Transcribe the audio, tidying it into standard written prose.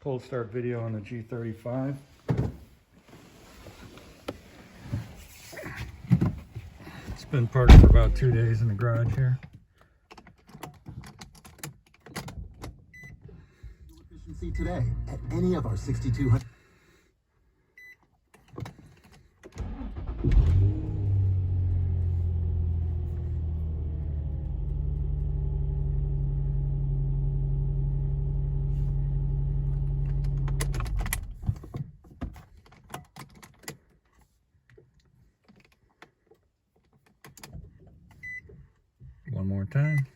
Cold start video on the G35. It's been parked for about 2 days in the garage here. Efficiency today at any of our 6,200. One more time.